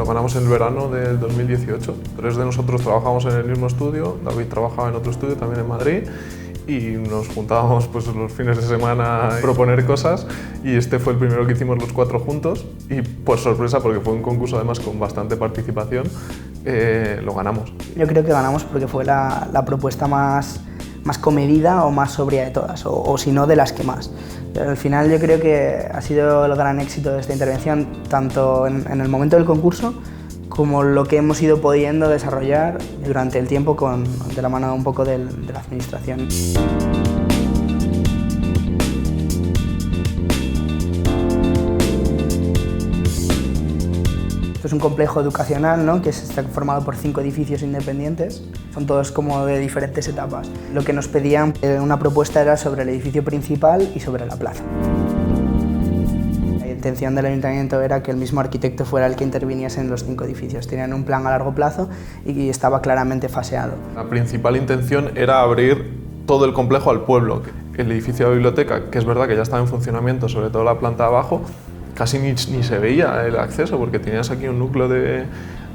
lo ganamos en el verano del 2018. 3 de nosotros trabajamos en el mismo estudio, David trabajaba en otro estudio también en Madrid y nos juntábamos pues los fines de semana a proponer cosas y este fue el primero que hicimos los 4 juntos y por sorpresa, porque fue un concurso además con bastante participación, lo ganamos. Yo creo que ganamos porque fue la propuesta más comedida o más sobria de todas, o si no de las que más. Pero al final yo creo que ha sido el gran éxito de esta intervención, tanto en el momento del concurso como lo que hemos ido pudiendo desarrollar durante el tiempo de la mano un poco de la administración. Esto es un complejo educacional, ¿no?, que está formado por 5 edificios independientes, son todos como de diferentes etapas. Lo que nos pedían, una propuesta era sobre el edificio principal y sobre la plaza. La intención del ayuntamiento era que el mismo arquitecto fuera el que interviniese en los 5 edificios. Tenían un plan a largo plazo y estaba claramente faseado. La principal intención era abrir todo el complejo al pueblo. El edificio de la biblioteca, que es verdad que ya estaba en funcionamiento, sobre todo la planta de abajo, casi ni se veía el acceso porque tenías aquí un núcleo de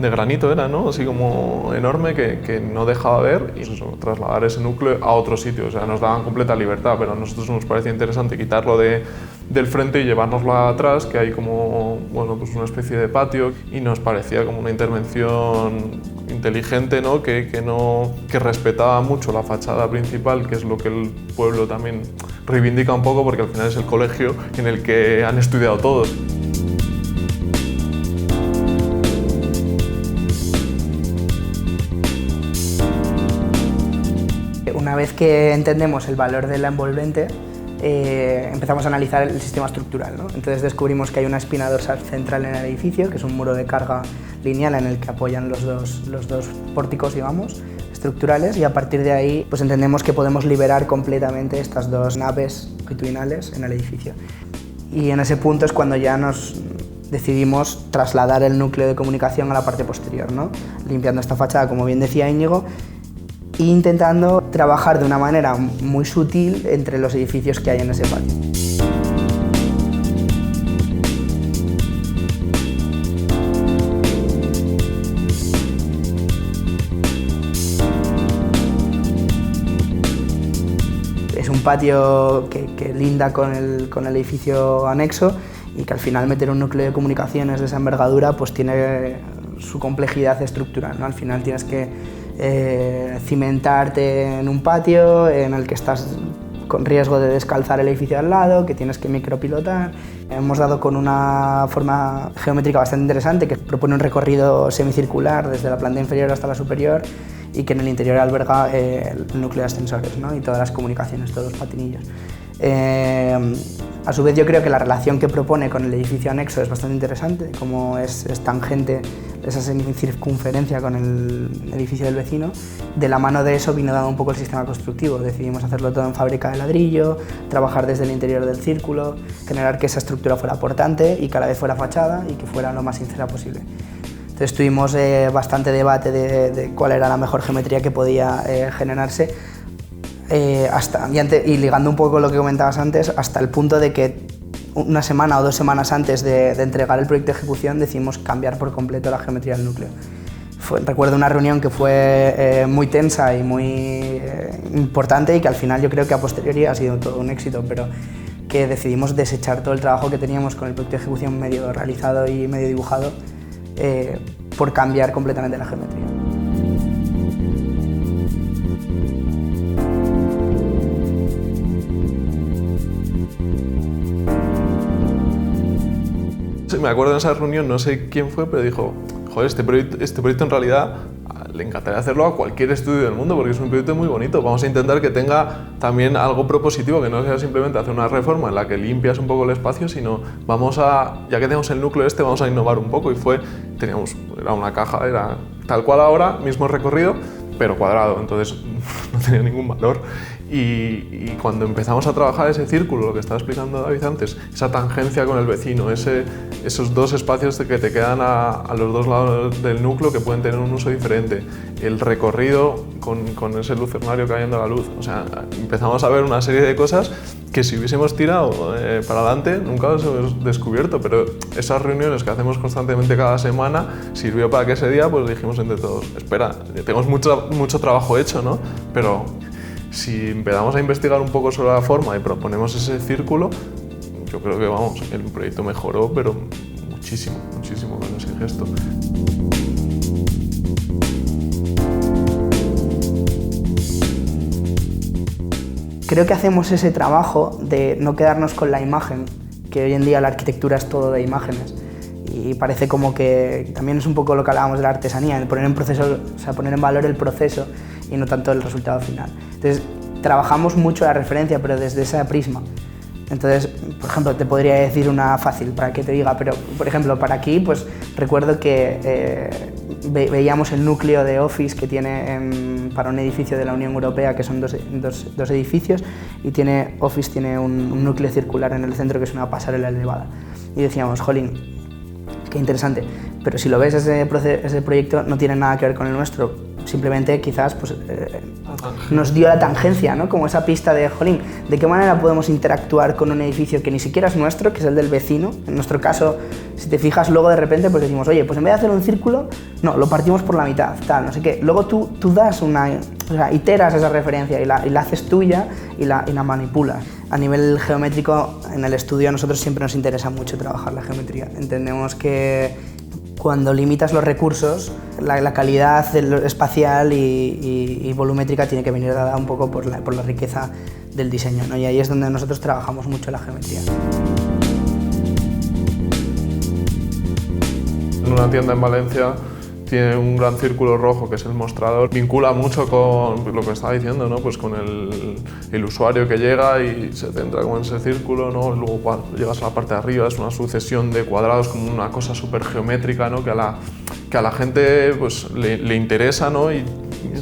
granito, era, ¿no?, así como enorme que no dejaba ver, y eso, trasladar ese núcleo a otro sitio. O sea, nos daban completa libertad, pero a nosotros nos parecía interesante quitarlo del frente y llevárnoslo atrás, que hay como, bueno, pues una especie de patio, y nos parecía como una intervención inteligente, ¿no?, que respetaba mucho la fachada principal, que es lo que el pueblo también reivindica un poco, porque al final es el colegio en el que han estudiado todos. Una vez que entendemos el valor de la envolvente, empezamos a analizar el sistema estructural, ¿no? Entonces descubrimos que hay una espina dorsal central en el edificio, que es un muro de carga lineal en el que apoyan los dos pórticos, digamos, estructurales, y a partir de ahí pues entendemos que podemos liberar completamente estas 2 naves longitudinales en el edificio. Y en ese punto es cuando ya nos decidimos trasladar el núcleo de comunicación a la parte posterior, ¿no?, limpiando esta fachada, como bien decía Íñigo, e intentando trabajar de una manera muy sutil entre los edificios que hay en ese patio. Es un patio que linda con el edificio anexo y que al final meter un núcleo de comunicaciones de esa envergadura pues tiene su complejidad estructural, ¿no? Al final tienes que cimentarte en un patio en el que estás con riesgo de descalzar el edificio al lado, que tienes que micropilotar. Hemos dado con una forma geométrica bastante interesante que propone un recorrido semicircular desde la planta inferior hasta la superior y que en el interior alberga el núcleo de ascensores, ¿no?, y todas las comunicaciones, todos los patinillos. A su vez yo creo que la relación que propone con el edificio anexo es bastante interesante, como es tangente esa semicircunferencia con el edificio del vecino. De la mano de eso vino dando un poco el sistema constructivo. Decidimos hacerlo todo en fábrica de ladrillo, trabajar desde el interior del círculo, generar que esa estructura fuera portante y que a la vez fuera fachada y que fuera lo más sincera posible. Entonces tuvimos bastante debate de cuál era la mejor geometría que podía generarse, y ligando un poco lo que comentabas antes, hasta el punto de que una semana o 2 semanas antes de entregar el proyecto de ejecución decidimos cambiar por completo la geometría del núcleo. Recuerdo una reunión que fue muy tensa y muy importante y que al final yo creo que a posteriori ha sido todo un éxito, pero que decidimos desechar todo el trabajo que teníamos con el proyecto de ejecución medio realizado y medio dibujado por cambiar completamente la geometría. Me acuerdo de esa reunión, no sé quién fue, pero dijo, joder, este proyecto en realidad le encantaría hacerlo a cualquier estudio del mundo porque es un proyecto muy bonito. Vamos a intentar que tenga también algo propositivo, que no sea simplemente hacer una reforma en la que limpias un poco el espacio, sino ya que tenemos el núcleo vamos a innovar un poco. Y era una caja, era tal cual ahora, mismo recorrido, pero cuadrado, entonces no tenía ningún valor. Y cuando empezamos a trabajar ese círculo, lo que estaba explicando David antes, esa tangencia con el vecino, esos 2 espacios que te quedan a los 2 lados del núcleo que pueden tener un uso diferente, el recorrido con ese lucernario cayendo a la luz, o sea, empezamos a ver una serie de cosas que si hubiésemos tirado para adelante nunca los hemos descubierto, pero esas reuniones que hacemos constantemente cada semana sirvió para que ese día pues dijimos entre todos, espera, tenemos mucho trabajo hecho, ¿no? Pero si empezamos a investigar un poco sobre la forma y proponemos ese círculo, yo creo que vamos, el proyecto mejoró, pero muchísimo con ese gesto. Creo que hacemos ese trabajo de no quedarnos con la imagen, que hoy en día la arquitectura es todo de imágenes y parece como que también es un poco lo que hablábamos de la artesanía, de poner en valor el proceso y no tanto el resultado final. Entonces, trabajamos mucho la referencia, pero desde ese prisma. Entonces, por ejemplo, te podría decir una fácil para que te diga, pero por ejemplo, para aquí, pues recuerdo que veíamos el núcleo de Office que tiene para un edificio de la Unión Europea, que son dos edificios, y Office tiene un núcleo circular en el centro que es una pasarela elevada. Y decíamos, jolín, qué interesante, pero si lo ves, ese proyecto no tiene nada que ver con el nuestro. Simplemente quizás pues, nos dio la tangencia, ¿no? Como esa pista de, jolín, ¿de qué manera podemos interactuar con un edificio que ni siquiera es nuestro, que es el del vecino? En nuestro caso, si te fijas, luego de repente pues decimos, oye, pues en vez de hacer un círculo, no, lo partimos por la mitad, tal, no sé qué. Luego tú das iteras esa referencia y la haces tuya y la manipulas. A nivel geométrico, en el estudio a nosotros siempre nos interesa mucho trabajar la geometría. Entendemos que cuando limitas los recursos, la calidad espacial y volumétrica tiene que venir dada un poco por la riqueza del diseño, ¿no? Y ahí es donde nosotros trabajamos mucho la geometría. En una tienda en Valencia tiene un gran círculo rojo que es el mostrador, vincula mucho con lo que estaba diciendo, ¿no? Pues con el usuario que llega y se centra como en ese círculo, ¿no? Luego cuando llegas a la parte de arriba es una sucesión de cuadrados como una cosa súper geométrica, ¿no? Que a la gente pues, le interesa, ¿no? Y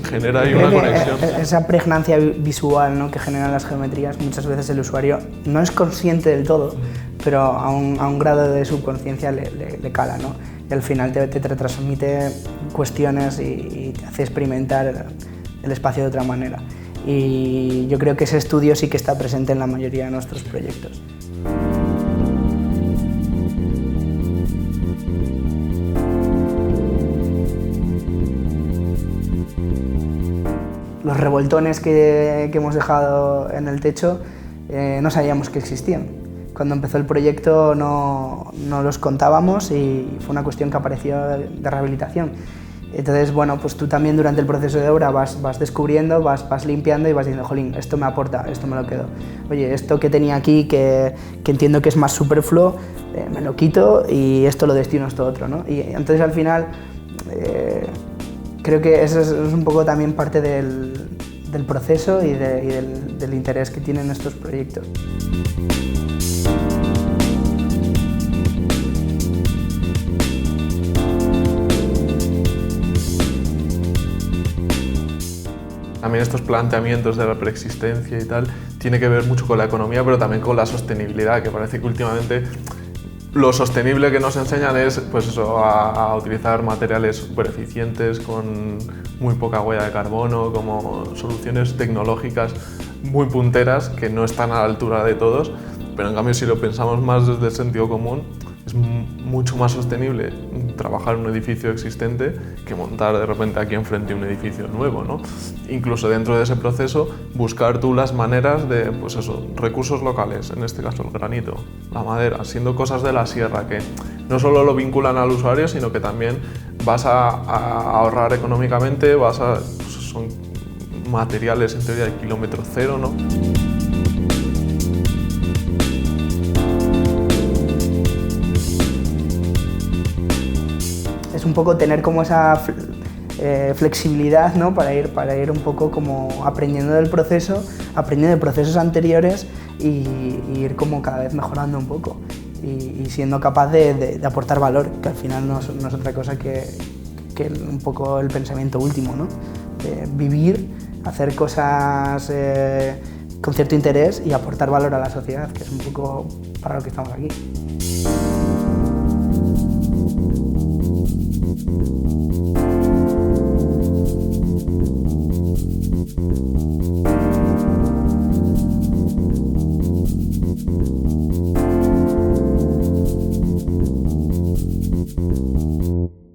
genera ahí una conexión. Esa pregnancia visual, ¿no? Que generan las geometrías, muchas veces el usuario no es consciente del todo, pero a un grado de subconsciencia le cala, ¿no? Y al final te transmite cuestiones y te hace experimentar el espacio de otra manera. Y yo creo que ese estudio sí que está presente en la mayoría de nuestros proyectos. Los revoltones que hemos dejado en el techo no sabíamos que existían. Cuando empezó el proyecto no los contábamos y fue una cuestión que apareció de rehabilitación. Entonces, bueno, pues tú también durante el proceso de obra vas descubriendo, vas limpiando y vas diciendo, jolín, esto me aporta, esto me lo quedo. Oye, esto que tenía aquí, que entiendo que es más superfluo, me lo quito y esto lo destino a esto otro, ¿no? Y entonces al final creo que eso es un poco también parte del proceso y del interés que tienen estos proyectos. También estos planteamientos de la preexistencia y tal tiene que ver mucho con la economía, pero también con la sostenibilidad, que parece que últimamente lo sostenible que nos enseñan es pues eso, a utilizar materiales súper eficientes con muy poca huella de carbono, como soluciones tecnológicas muy punteras que no están a la altura de todos, pero en cambio si lo pensamos más desde el sentido común, es mucho más sostenible trabajar en un edificio existente que montar de repente aquí enfrente un edificio nuevo, ¿no? Incluso dentro de ese proceso buscar tú las maneras de, pues eso, recursos locales, en este caso el granito, la madera, siendo cosas de la sierra que no solo lo vinculan al usuario, sino que también vas a ahorrar económicamente, pues son materiales en teoría de kilómetro cero, ¿no? Es un poco tener como esa flexibilidad, ¿no? para ir un poco como aprendiendo del proceso, aprendiendo de procesos anteriores y ir como cada vez mejorando un poco y siendo capaz de aportar valor, que al final no es otra cosa que un poco el pensamiento último, ¿no? De vivir, hacer cosas con cierto interés y aportar valor a la sociedad, que es un poco para lo que estamos aquí.